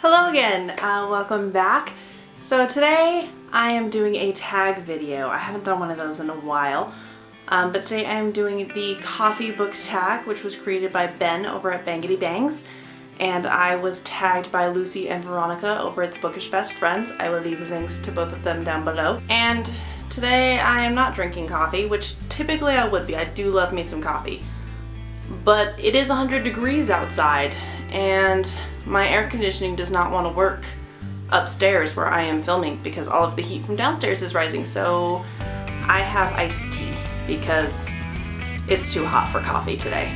Hello again, welcome back. So today I am doing a tag video. I haven't done one of those in a while, but today I am doing the coffee book tag, which was created by Ben over at Bangady Bangz, and I was tagged by Lucy and Veronica over at the Bookish Best Friends. I will leave links to both of them down below. And today I am not drinking coffee, which typically I would be. I do love me some coffee. But it is 100 degrees outside, and my air conditioning does not want to work upstairs where I am filming because all of the heat from downstairs is rising, so I have iced tea because it's too hot for coffee today.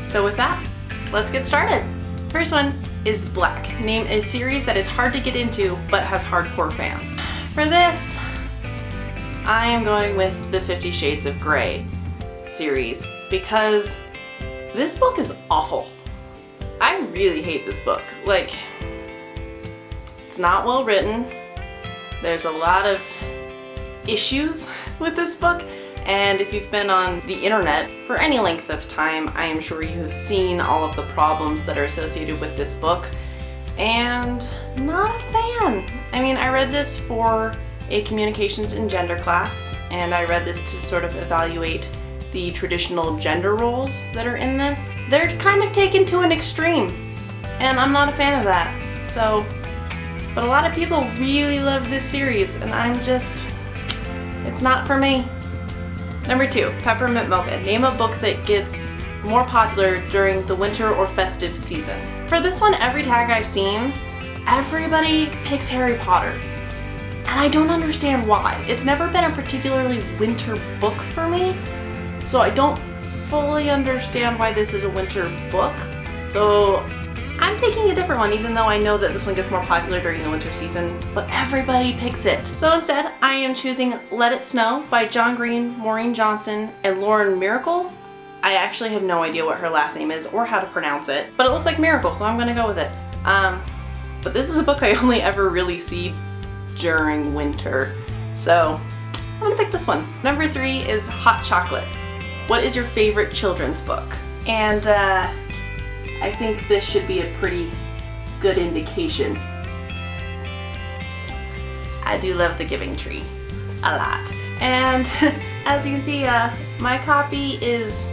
So with that, let's get started. First one is Black. Name a series that is hard to get into but has hardcore fans. For this, I am going with the 50 Shades of Grey series because this book is awful. I really hate this book. Like, it's not well written. There's a lot of issues with this book, and if you've been on the internet for any length of time, I am sure you have seen all of the problems that are associated with this book, and not a fan. I mean, I read this for a communications and gender class, and I read this to sort of evaluate the traditional gender roles that are in this. They're kind of taken to an extreme, and I'm not a fan of that. So, but a lot of people really love this series, and it's not for me. Number 2, Peppermint Mocha. Name a book that gets more popular during the winter or festive season. For this one, every tag I've seen, everybody picks Harry Potter. And I don't understand why. It's never been a particularly winter book for me. So I don't fully understand why this is a winter book. So I'm picking a different one, even though I know that this one gets more popular during the winter season, but everybody picks it. So instead, I am choosing Let It Snow by John Green, Maureen Johnson, and Lauren Miracle. I actually have no idea what her last name is or how to pronounce it, but it looks like Miracle, so I'm gonna go with it. But this is a book I only ever really see during winter, so I'm gonna pick this one. Number 3 is Hot Chocolate. What is your favorite children's book? And I think this should be a pretty good indication. I do love The Giving Tree a lot. And as you can see, my copy is,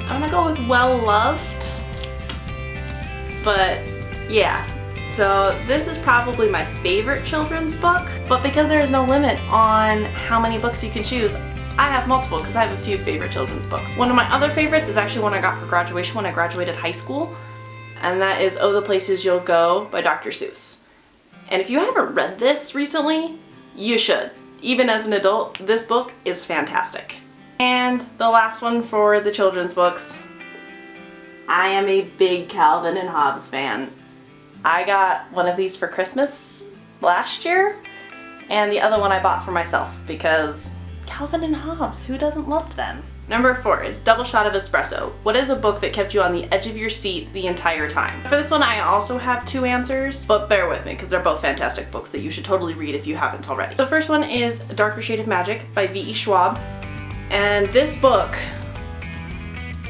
I'm gonna go with Well Loved. But yeah, so this is probably my favorite children's book, but because there is no limit on how many books you can choose, I have multiple because I have a few favorite children's books. One of my other favorites is actually one I got for graduation when I graduated high school, and that is Oh, the Places You'll Go by Dr. Seuss. And if you haven't read this recently, you should. Even as an adult, this book is fantastic. And the last one for the children's books, I am a big Calvin and Hobbes fan. I got one of these for Christmas last year, and the other one I bought for myself because Calvin and Hobbes, who doesn't love them? Number 4 is Double Shot of Espresso. What is a book that kept you on the edge of your seat the entire time? For this one, I also have 2 answers, but bear with me because they're both fantastic books that you should totally read if you haven't already. The first one is A Darker Shade of Magic by V.E. Schwab, and this book,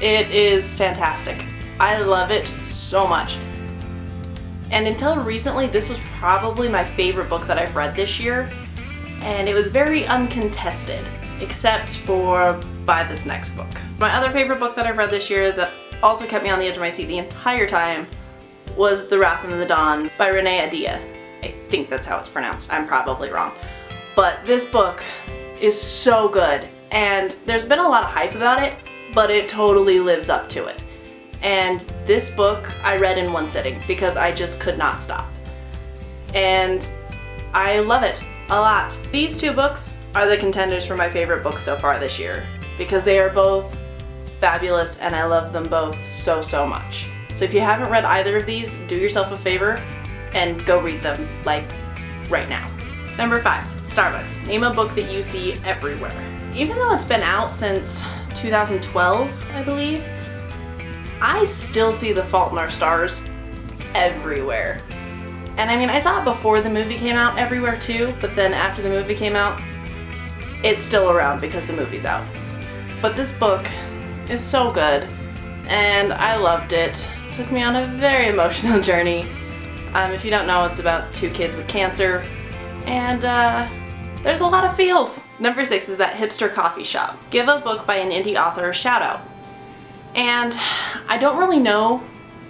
it is fantastic. I love it so much. And until recently, this was probably my favorite book that I've read this year, and it was very uncontested, except for by this next book. My other favorite book that I've read this year that also kept me on the edge of my seat the entire time was The Wrath and the Dawn by Renee Adia. I think that's how it's pronounced. I'm probably wrong. But this book is so good, and there's been a lot of hype about it, but it totally lives up to it. And this book I read in one sitting because I just could not stop. And I love it a lot. These 2 books are the contenders for my favorite books so far this year because they are both fabulous and I love them both so much. So if you haven't read either of these, do yourself a favor and go read them, like, right now. Number 5, Starbucks. Name a book that you see everywhere. Even though it's been out since 2012, I believe, I still see The Fault in Our Stars everywhere. And I mean, I saw it before the movie came out everywhere too, but then after the movie came out, it's still around because the movie's out. But this book is so good, and I loved it. It took me on a very emotional journey. If you don't know, it's about 2 kids with cancer, and there's a lot of feels. Number 6 is That Hipster Coffee Shop. Give a book by an indie author a shout out. And I don't really know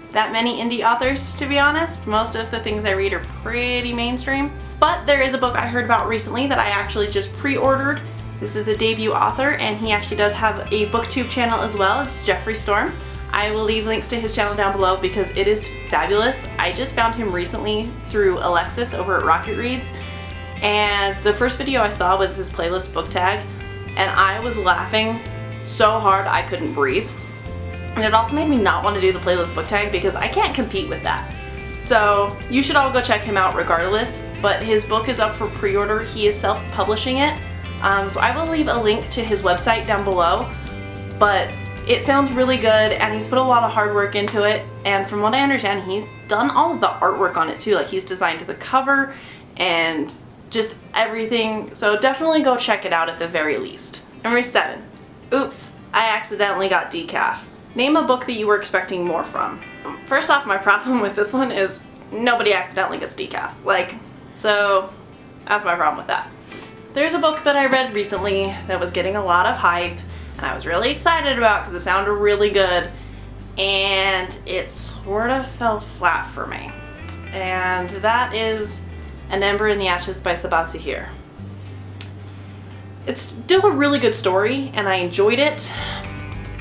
that many indie authors, to be honest. Most of the things I read are pretty mainstream. But there is a book I heard about recently that I actually just pre-ordered. This is a debut author, and he actually does have a booktube channel as well. It's Jeffree Storm. I will leave links to his channel down below because it is fabulous. I just found him recently through Alexis over at Rocket Reads, and the first video I saw was his playlist book tag, and I was laughing so hard I couldn't breathe. And it also made me not want to do the playlist book tag because I can't compete with that. So you should all go check him out regardless, but his book is up for pre-order. He is self-publishing it. So I will leave a link to his website down below, but it sounds really good and he's put a lot of hard work into it. And from what I understand, he's done all of the artwork on it too. Like, he's designed the cover and just everything. So definitely go check it out at the very least. Number 7, oops, I accidentally got decaf. Name a book that you were expecting more from. First off, my problem with this one is nobody accidentally gets decaf. Like, so that's my problem with that. There's a book that I read recently that was getting a lot of hype and I was really excited about because it sounded really good, and it sort of fell flat for me. And that is An Ember in the Ashes by Sabat Zahir. It's still a really good story and I enjoyed it.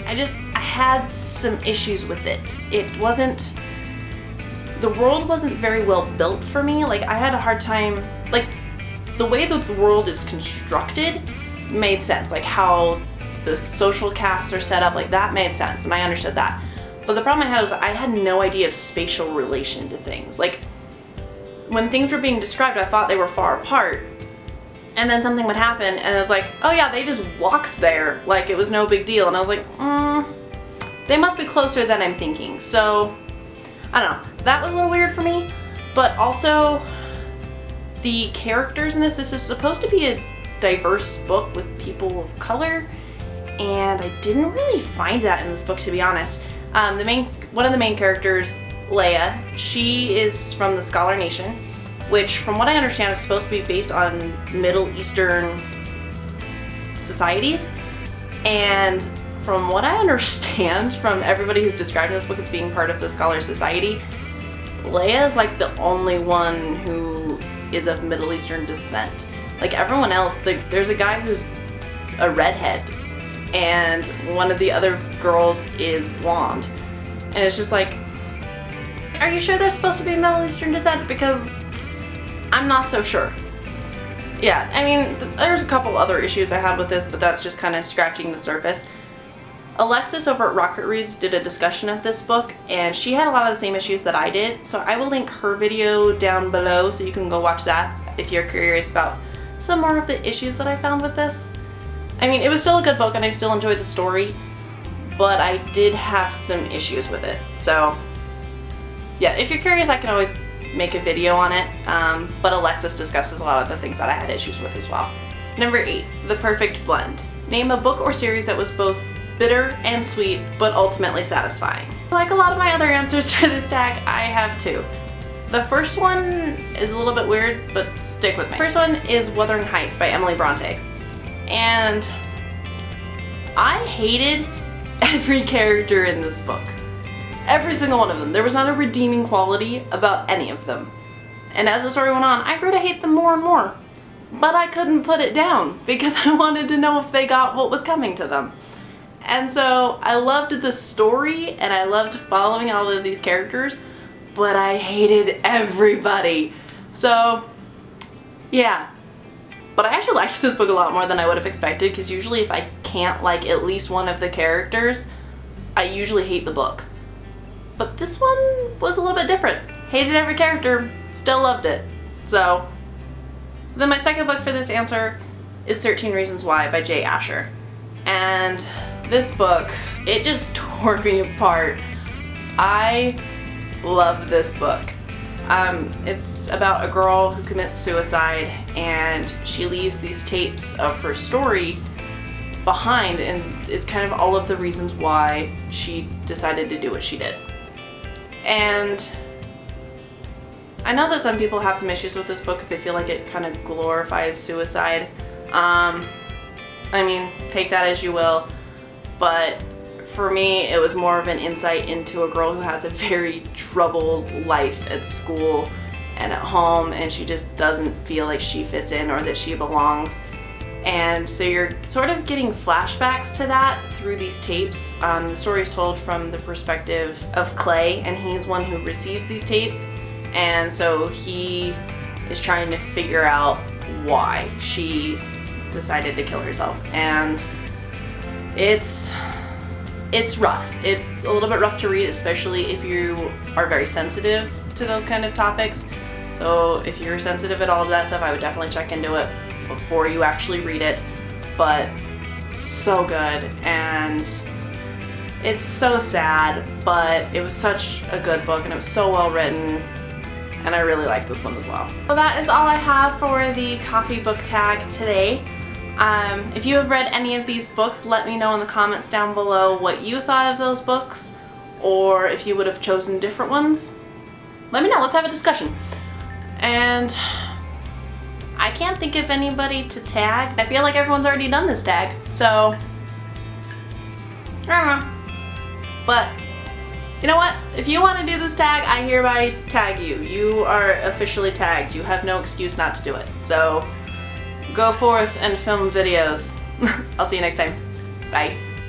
I had some issues with it. The world wasn't very well built for me. Like, I had a hard time, like, the way that the world is constructed made sense. Like, how the social castes are set up, like, that made sense and I understood that. But the problem I had was I had no idea of spatial relation to things. Like, when things were being described, I thought they were far apart. And then something would happen and it was like, oh yeah, they just walked there like it was no big deal. And I was like, they must be closer than I'm thinking. So, I don't know. That was a little weird for me. But also, the characters in this is supposed to be a diverse book with people of color. And I didn't really find that in this book, to be honest. One of the main characters, Leia, she is from the Scholar Nation, which from what I understand is supposed to be based on Middle Eastern societies. And from what I understand from everybody who's described in this book as being part of the Scholar Society, Leia is like the only one who is of Middle Eastern descent. Like, everyone else, there's a guy who's a redhead and one of the other girls is blonde. And it's just like, are you sure they're supposed to be Middle Eastern descent? Because I'm not so sure. Yeah, I mean, there's a couple other issues I had with this, but that's just kind of scratching the surface. Alexis over at Rocket Reads did a discussion of this book, and she had a lot of the same issues that I did, so I will link her video down below so you can go watch that if you're curious about some more of the issues that I found with this. I mean, it was still a good book and I still enjoyed the story, but I did have some issues with it. So yeah, if you're curious, I can always make a video on it, but Alexis discusses a lot of the things that I had issues with as well. Number 8, The Perfect Blend. Name a book or series that was both bitter and sweet, but ultimately satisfying. Like a lot of my other answers for this tag, I have 2. The first one is a little bit weird, but stick with me. The first one is Wuthering Heights by Emily Bronte. And I hated every character in this book. Every single one of them. There was not a redeeming quality about any of them. And as the story went on, I grew to hate them more and more. But I couldn't put it down because I wanted to know if they got what was coming to them. And so I loved the story and I loved following all of these characters, but I hated everybody. So yeah. But I actually liked this book a lot more than I would have expected, because usually if I can't like at least one of the characters, I usually hate the book. But this one was a little bit different. Hated every character, still loved it. So then my second book for this answer is 13 Reasons Why by Jay Asher. And this book, it just tore me apart. I love this book. It's about a girl who commits suicide and she leaves these tapes of her story behind, and it's kind of all of the reasons why she decided to do what she did. And I know that some people have some issues with this book because they feel like it kind of glorifies suicide. I mean, take that as you will, but for me it was more of an insight into a girl who has a very troubled life at school and at home, and she just doesn't feel like she fits in or that she belongs. And so you're sort of getting flashbacks to that through these tapes. The story is told from the perspective of Clay, and he's one who receives these tapes, and so he is trying to figure out why she decided to kill herself. And it's rough. It's a little bit rough to read, especially if you are very sensitive to those kind of topics. So if you're sensitive at all to that stuff, I would definitely check into it before you actually read it. But so good, and it's so sad, but it was such a good book and it was so well written, and I really like this one as well. So that is all I have for the coffee book tag today. If you have read any of these books, let me know in the comments down below what you thought of those books, or if you would have chosen different ones. Let me know, let's have a discussion. And I can't think of anybody to tag. I feel like everyone's already done this tag, so I don't know. But you know what? If you want to do this tag, I hereby tag you. You are officially tagged. You have no excuse not to do it. So go forth and film videos. I'll see you next time. Bye.